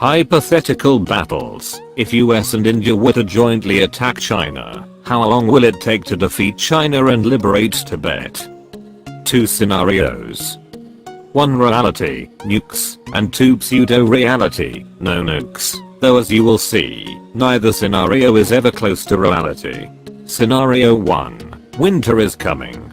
Hypothetical battles. If US and India were to jointly attack China, how long will it take to defeat China and liberate Tibet? 2 scenarios. 1 reality, nukes, and 2 pseudo-reality, no nukes, though as you will see, neither scenario is ever close to reality. Scenario 1. Winter is coming.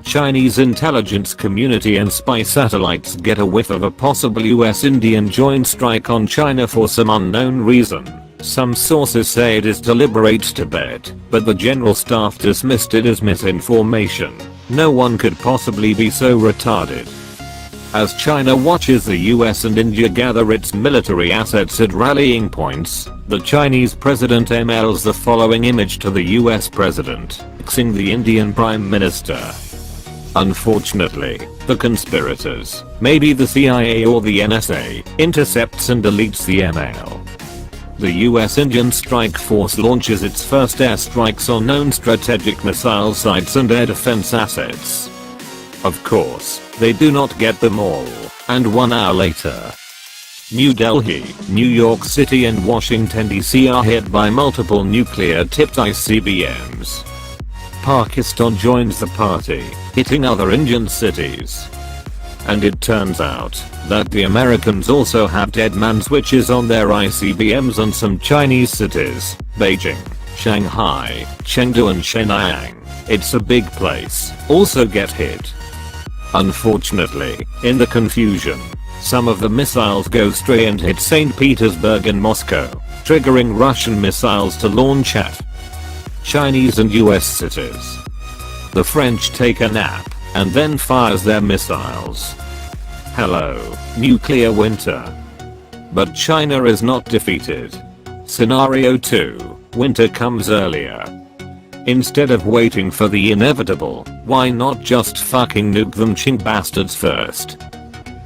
Chinese intelligence community and spy satellites get a whiff of a possible US-Indian joint strike on China for some unknown reason. Some sources say it is to liberate Tibet, but the general staff dismissed it as misinformation. No one could possibly be so retarded. As China watches the US and India gather its military assets at rallying points, the Chinese president emails the following image to the US president, doxing the Indian prime minister. Unfortunately, the conspirators, maybe the CIA or the NSA, intercepts and deletes the email. The US-Indian strike force launches its first airstrikes on known strategic missile sites and air defense assets. Of course, they do not get them all, and 1 hour later, New Delhi, New York City and Washington DC are hit by multiple nuclear-tipped ICBMs. Pakistan joins the party, hitting other Indian cities. And it turns out that the Americans also have dead man switches on their ICBMs on some Chinese cities, Beijing, Shanghai, Chengdu and Shenyang. It's a big place, also get hit. Unfortunately, in the confusion, some of the missiles go stray and hit St. Petersburg and Moscow, triggering Russian missiles to launch at Chinese and US cities. The French take a nap, and then fires their missiles. Hello, nuclear winter. But China is not defeated. Scenario 2, winter comes earlier. Instead of waiting for the inevitable, why not just fucking nuke them Chink bastards first?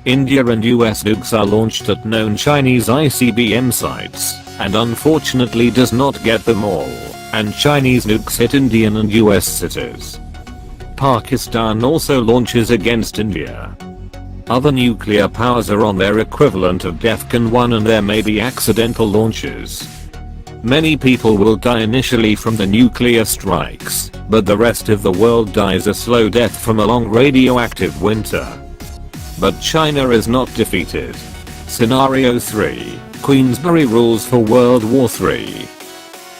India and US nukes are launched at known Chinese ICBM sites, and unfortunately does not get them all, and Chinese nukes hit Indian and US cities. Pakistan also launches against India. Other nuclear powers are on their equivalent of DEFCON 1 and there may be accidental launches. Many people will die initially from the nuclear strikes, but the rest of the world dies a slow death from a long radioactive winter. But China is not defeated. Scenario 3, Queensberry rules for World War III.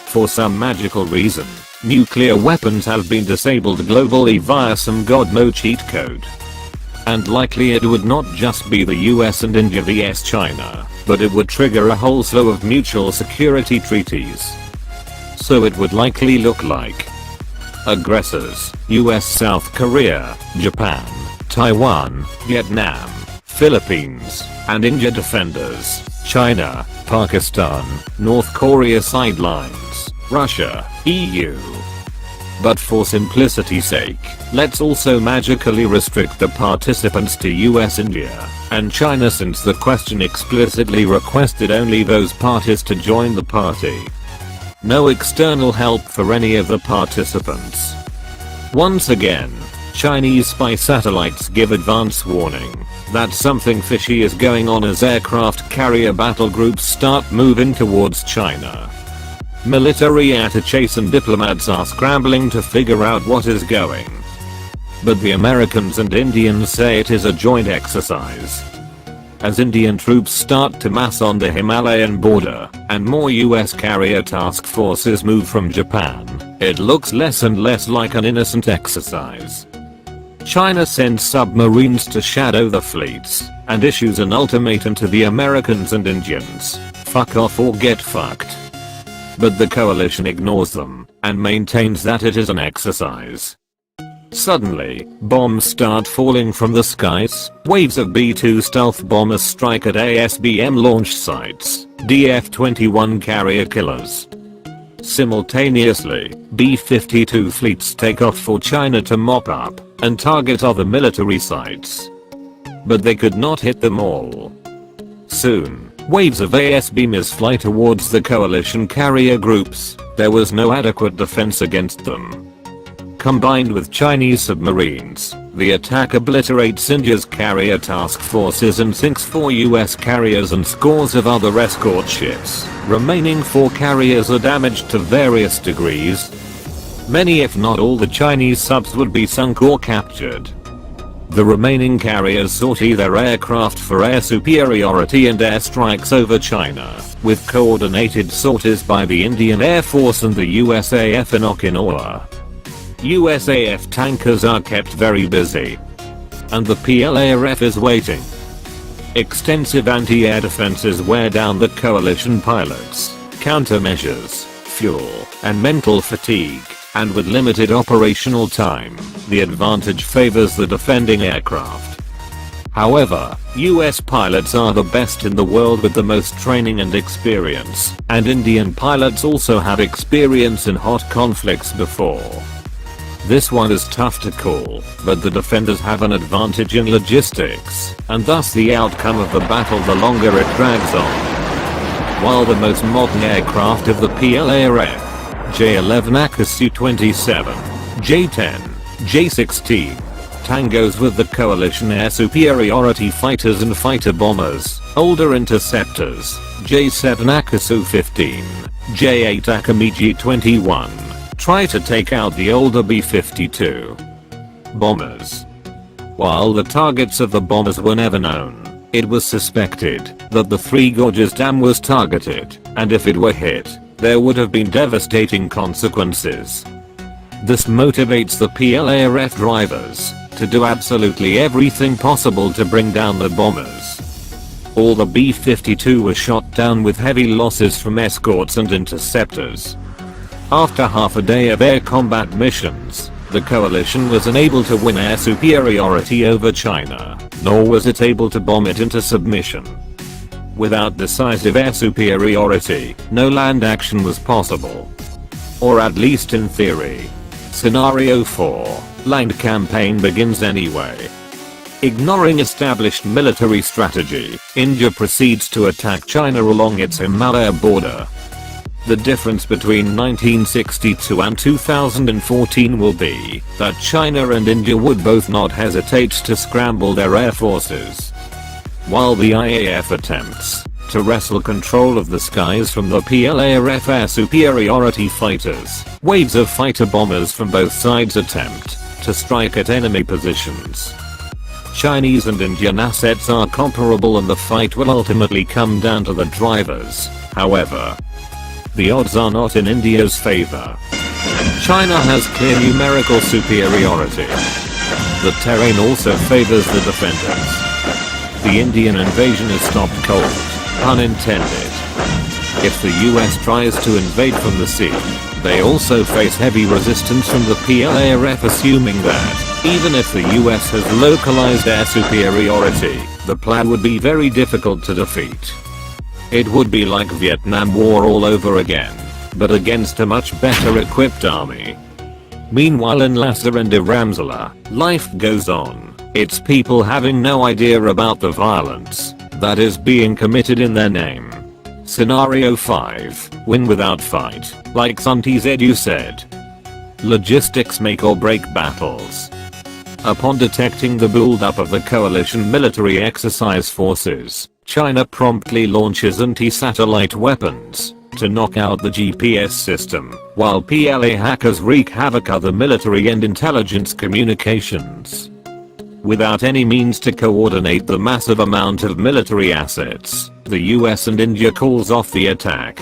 For some magical reason, nuclear weapons have been disabled globally via some godmode cheat code. And likely it would not just be the US and India vs China, but it would trigger a whole slew of mutual security treaties. So it would likely look like aggressors, US, South Korea, Japan, Taiwan, Vietnam, Philippines, and India defenders, China, Pakistan, North Korea sidelines, Russia, EU. But for simplicity's sake, let's also magically restrict the participants to US, India, and China since the question explicitly requested only those parties to join the party. No external help for any of the participants. Once again, Chinese spy satellites give advance warning that something fishy is going on as aircraft carrier battle groups start moving towards China. Military attaches and diplomats are scrambling to figure out what is going. But the Americans and Indians say it is a joint exercise. As Indian troops start to mass on the Himalayan border, and more US carrier task forces move from Japan, it looks less and less like an innocent exercise. China sends submarines to shadow the fleets, and issues an ultimatum to the Americans and Indians, fuck off or get fucked. But the coalition ignores them, and maintains that it is an exercise. Suddenly, bombs start falling from the skies, waves of B-2 stealth bombers strike at ICBM launch sites, DF-21 carrier killers. Simultaneously, B-52 fleets take off for China to mop up, and target other military sites. But they could not hit them all. Soon, waves of ICBMs fly towards the coalition carrier groups, there was no adequate defense against them. Combined with Chinese submarines, the attack obliterates India's carrier task forces and sinks 4 US carriers and scores of other escort ships. Remaining 4 carriers are damaged to various degrees. Many if not all the Chinese subs would be sunk or captured. The remaining carriers sought either aircraft for air superiority and airstrikes over China, with coordinated sorties by the Indian Air Force and the USAF in Okinawa. USAF tankers are kept very busy. And the PLARF is waiting. Extensive anti-air defenses wear down the coalition pilots, countermeasures, fuel, and mental fatigue, and with limited operational time, the advantage favors the defending aircraft. However, US pilots are the best in the world with the most training and experience, and Indian pilots also have experience in hot conflicts before. This one is tough to call, but the defenders have an advantage in logistics, and thus the outcome of the battle the longer it drags on. While the most modern aircraft of the PLARF, J-11 Akas Su-27, J-10, J-16, tangos with the coalition air superiority fighters and fighter bombers, older interceptors, J-7 Akas Su-15, J-8 Akamiji 21, try to take out the older B-52 bombers. While the targets of the bombers were never known, it was suspected that the Three Gorges Dam was targeted, and if it were hit, there would have been devastating consequences. This motivates the PLARF drivers to do absolutely everything possible to bring down the bombers. All the B-52 were shot down with heavy losses from escorts and interceptors. After half a day of air combat missions, the coalition was unable to win air superiority over China, nor was it able to bomb it into submission. Without decisive air superiority, no land action was possible. Or at least in theory. Scenario 4, land campaign begins anyway. Ignoring established military strategy, India proceeds to attack China along its Himalaya border. The difference between 1962 and 2014 will be that China and India would both not hesitate to scramble their air forces. While the IAF attempts to wrestle control of the skies from the PLARF air superiority fighters, waves of fighter bombers from both sides attempt to strike at enemy positions. Chinese and Indian assets are comparable and the fight will ultimately come down to the drivers. However, the odds are not in India's favor. China has clear numerical superiority. The terrain also favors the defenders. The Indian invasion is stopped cold, pun intended. If the US tries to invade from the sea, they also face heavy resistance from the PLARF, assuming that, even if the US has localized air superiority, the plan would be very difficult to defeat. It would be like Vietnam War all over again, but against a much better equipped army. Meanwhile in Lhasa and Dharamsala, life goes on, its people having no idea about the violence that is being committed in their name. Scenario 5, win without fight, like Sunti Zedu said. Logistics make or break battles. Upon detecting the buildup of the coalition military exercise forces, China promptly launches anti-satellite weapons to knock out the GPS system, while PLA hackers wreak havoc other military and intelligence communications. Without any means to coordinate the massive amount of military assets, the US and India calls off the attack.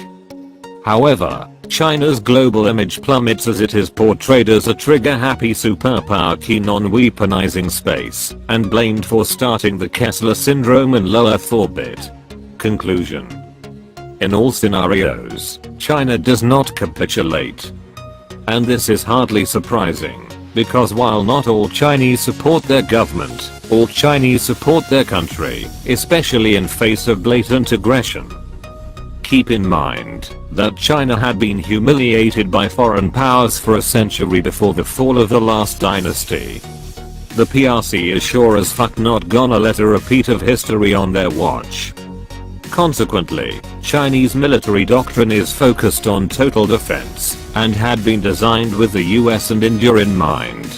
However, China's global image plummets as it is portrayed as a trigger-happy superpower keen on weaponizing space, and blamed for starting the Kessler syndrome in low Earth orbit. Conclusion. In all scenarios, China does not capitulate. And this is hardly surprising, because while not all Chinese support their government, all Chinese support their country, especially in face of blatant aggression. Keep in mind that China had been humiliated by foreign powers for a century before the fall of the last dynasty. The PRC is sure as fuck not gonna let a repeat of history on their watch. Consequently, Chinese military doctrine is focused on total defense and had been designed with the US and India in mind.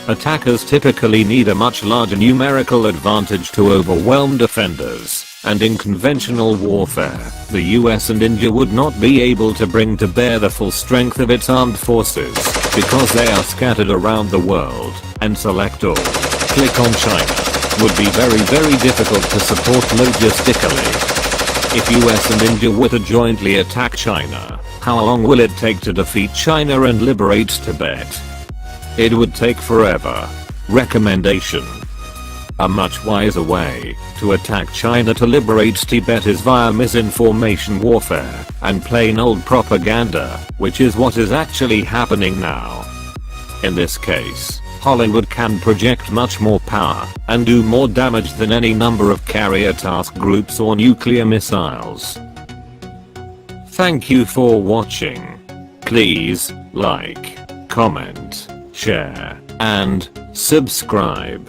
Attackers typically need a much larger numerical advantage to overwhelm defenders, and in conventional warfare, the US and India would not be able to bring to bear the full strength of its armed forces, because they are scattered around the world, and select all. Click on China. Would be very difficult to support logistically. If US and India were to jointly attack China, how long will it take to defeat China and liberate Tibet? It would take forever. Recommendation: a much wiser way to attack China to liberate Tibet is via misinformation warfare and plain old propaganda, which is what is actually happening now. In this case, Hollywood can project much more power and do more damage than any number of carrier task groups or nuclear missiles. Thank you for watching. Please like, comment, share, and subscribe.